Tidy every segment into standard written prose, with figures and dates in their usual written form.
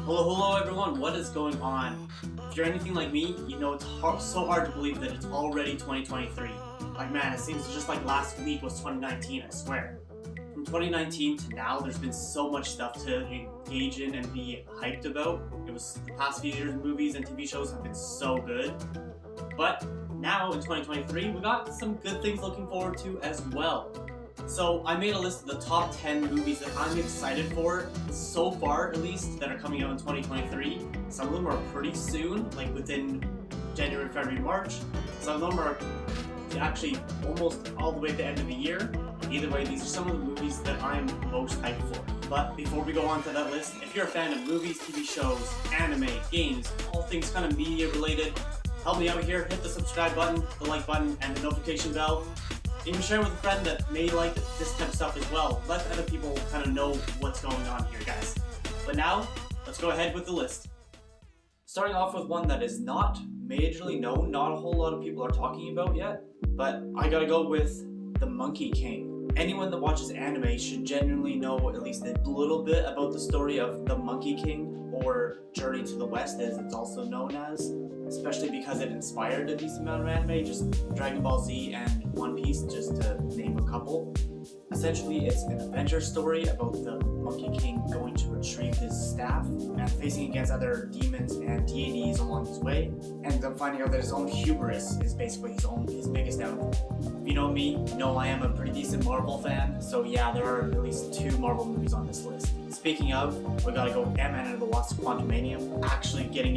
Hello everyone, what is going on? If you're anything like me, you know it's so hard to believe that it's already 2023. Like man, it seems just like last week was 2019, I swear. From 2019 to now, there's been so much stuff to engage in and be hyped about. The past few years, movies and TV shows have been so good. But now in 2023, we got some good things looking forward to as well. So I made a list of the top 10 movies that I'm excited for, so far at least, that are coming out in 2023. Some of them are pretty soon, like within January, February, March. Some of them are actually almost all the way to the end of the year. Either way, these are some of the movies that I'm most hyped for. But before we go on to that list, if you're a fan of movies, TV shows, anime, games, all things kind of media related, help me out here, hit the subscribe button, the like button, and the notification bell. Even share with a friend that may like this type of stuff as well. Let other people kind of know what's going on here, guys. But now, let's go ahead with the list. Starting off with one that is not majorly known, not a whole lot of people are talking about yet, but I gotta go with The Monkey King. Anyone that watches anime should genuinely know at least a little bit about the story of The Monkey King, or Journey to the West as it's also known as, especially because it inspired a decent amount of anime, just Dragon Ball Z and One Piece, just to name a couple. Essentially, it's an adventure story about the Monkey King going to retrieve his staff and facing against other demons and deities along his way, and then finding out that his own hubris is basically his biggest downfall. If you know me, you know I am a pretty decent Marvel fan, so yeah, there are at least 2 Marvel movies on this list. Speaking of, we gotta go Ant-Man and the Wasp: Quantumania, actually getting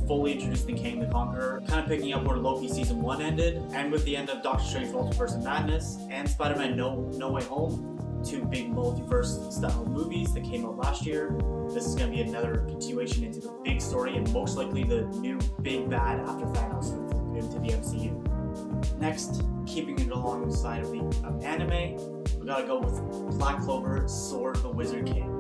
fully introduced in Kang the Conqueror, kind of picking up where Loki Season 1 ended, and with the end of Doctor Strange Multiverse of Madness, and Spider-Man No Way Home, 2 big multiverse style movies that came out last year. This is gonna be another continuation into the big story, and most likely the new big bad after Thanos into the MCU. Next, keeping it alongside of anime, we gotta go with Black Clover: Sword of the Wizard King.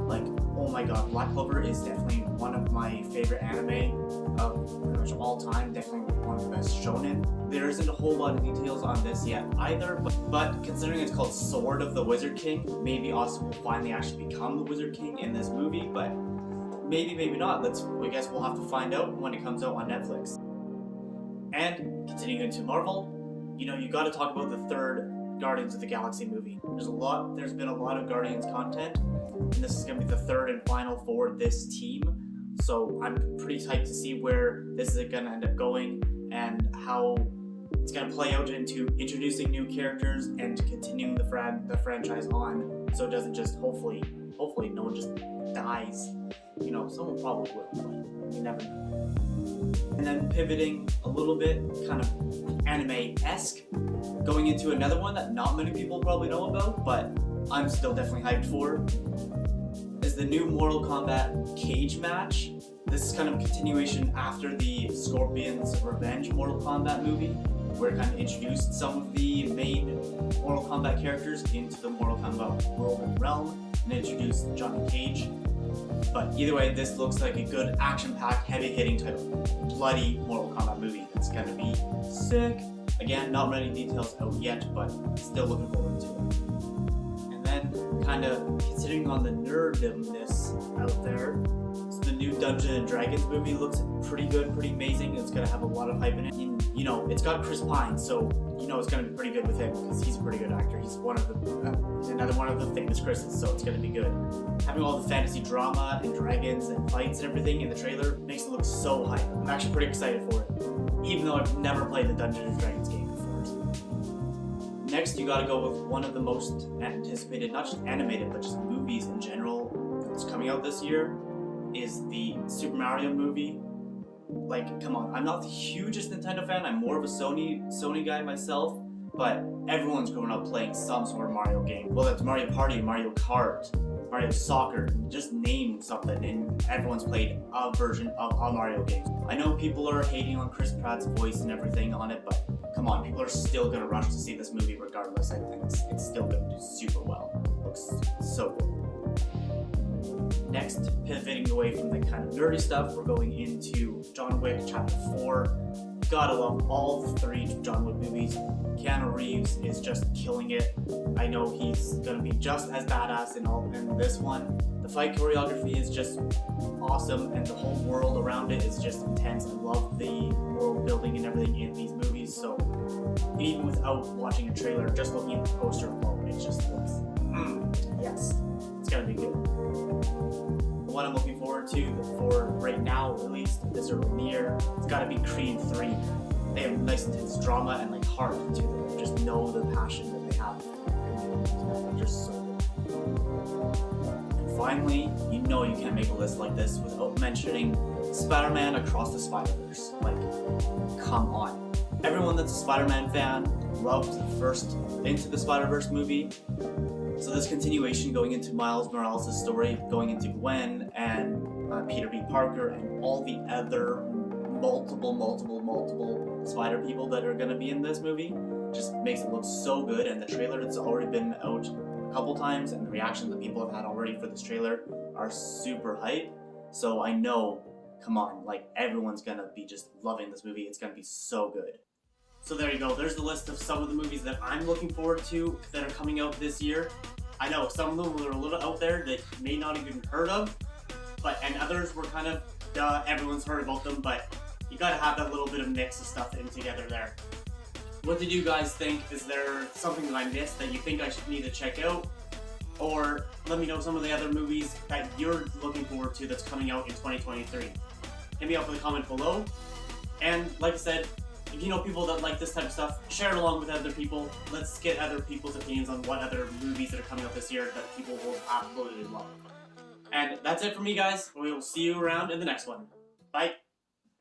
Like, oh my god, Black Clover is definitely one of my favorite anime of pretty much all time, definitely one of the best shonen. There isn't a whole lot of details on this yet either, but considering it's called Sword of the Wizard King, maybe Asuka will finally actually become the Wizard King in this movie, but maybe not. I guess we'll have to find out when it comes out on Netflix. And continuing into Marvel, you gotta talk about the third Guardians of the Galaxy movie. There's been a lot of Guardians content, and this is gonna be the third and final for this team. So I'm pretty hyped to see where this is gonna end up going and how it's gonna play out into introducing new characters and continuing the franchise on, so it doesn't just hopefully no one just dies. Someone probably will, but you never know. And then pivoting a little bit, kind of anime-esque, going into another one that not many people probably know about, but I'm still definitely hyped for, is the new Mortal Kombat Cage Match. This is kind of a continuation after the Scorpion's Revenge Mortal Kombat movie, where it kind of introduced some of the main Mortal Kombat characters into the Mortal Kombat world and realm, and introduced Johnny Cage. But either way, this looks like a good action-packed, heavy-hitting type of bloody Mortal Kombat movie that's gonna be sick. Again, not many details out yet, but still looking forward to it. And then, kind of considering on the nerdiness out there, so the new Dungeons and Dragons movie looks pretty good, pretty amazing. It's gonna have a lot of hype in it. And, it's got Chris Pine, so it's gonna be pretty good with him because he's a pretty good actor. He's another one of the famous Chris's, so it's gonna be good. Having all the fantasy drama and dragons and fights and everything in the trailer makes it look so hype. I'm actually pretty excited for it, even though I've never played the Dungeons and Dragons game before. Next, you gotta go with one of the most anticipated, not just animated, but just movies in general that's coming out this year, is the Super Mario movie. Like, come on, I'm not the hugest Nintendo fan, I'm more of a Sony guy myself, but everyone's grown up playing some sort of Mario game. Whether it's Mario Party, Mario Kart, Mario Soccer, just name something, and everyone's played a version of a Mario game. I know people are hating on Chris Pratt's voice and everything on it, but come on, people are still gonna rush to see this movie regardless. I think it's still gonna do super well. It looks so good. Next, pivoting away from the kind of nerdy stuff, we're going into John Wick Chapter 4. gotta love all 3 John Wick movies. Keanu Reeves is just killing it. I know he's gonna be just as badass in this one. The fight choreography is just awesome, and the whole world around it is just intense. I love the world building and everything in these movies, so even without watching a trailer, just looking at the poster alone, it just looks, yes, it's gonna be good. What I'm looking forward to for right now, at least this early in the year, it's gotta be Creed 3. They have nice intense drama and like heart to them. Just know the passion that they have. They're just so good. And finally, you know you can't make a list like this without mentioning Spider-Man Across the Spider-Verse. Like, come on. Everyone that's a Spider-Man fan loved the first Into the Spider-Verse movie. So this continuation going into Miles Morales' story, going into Gwen and Peter B. Parker and all the other multiple spider people that are going to be in this movie just makes it look so good. And the trailer that's already been out a couple times and the reactions that people have had already for this trailer are super hype. So I know, come on, like everyone's going to be just loving this movie. It's going to be so good. So there you go, there's the list of some of the movies that I'm looking forward to that are coming out this year. I know some of them were a little out there that you may not even heard of, and others were kind of, everyone's heard about them, but you gotta have that little bit of mix of stuff in together there. What did you guys think? Is there something that I missed that you think I should need to check out? Or let me know some of the other movies that you're looking forward to that's coming out in 2023. Hit me up with a comment below. And like I said, if you know people that like this type of stuff, share it along with other people. Let's get other people's opinions on what other movies that are coming out this year that people will absolutely love. And that's it for me, guys. We will see you around in the next one. Bye.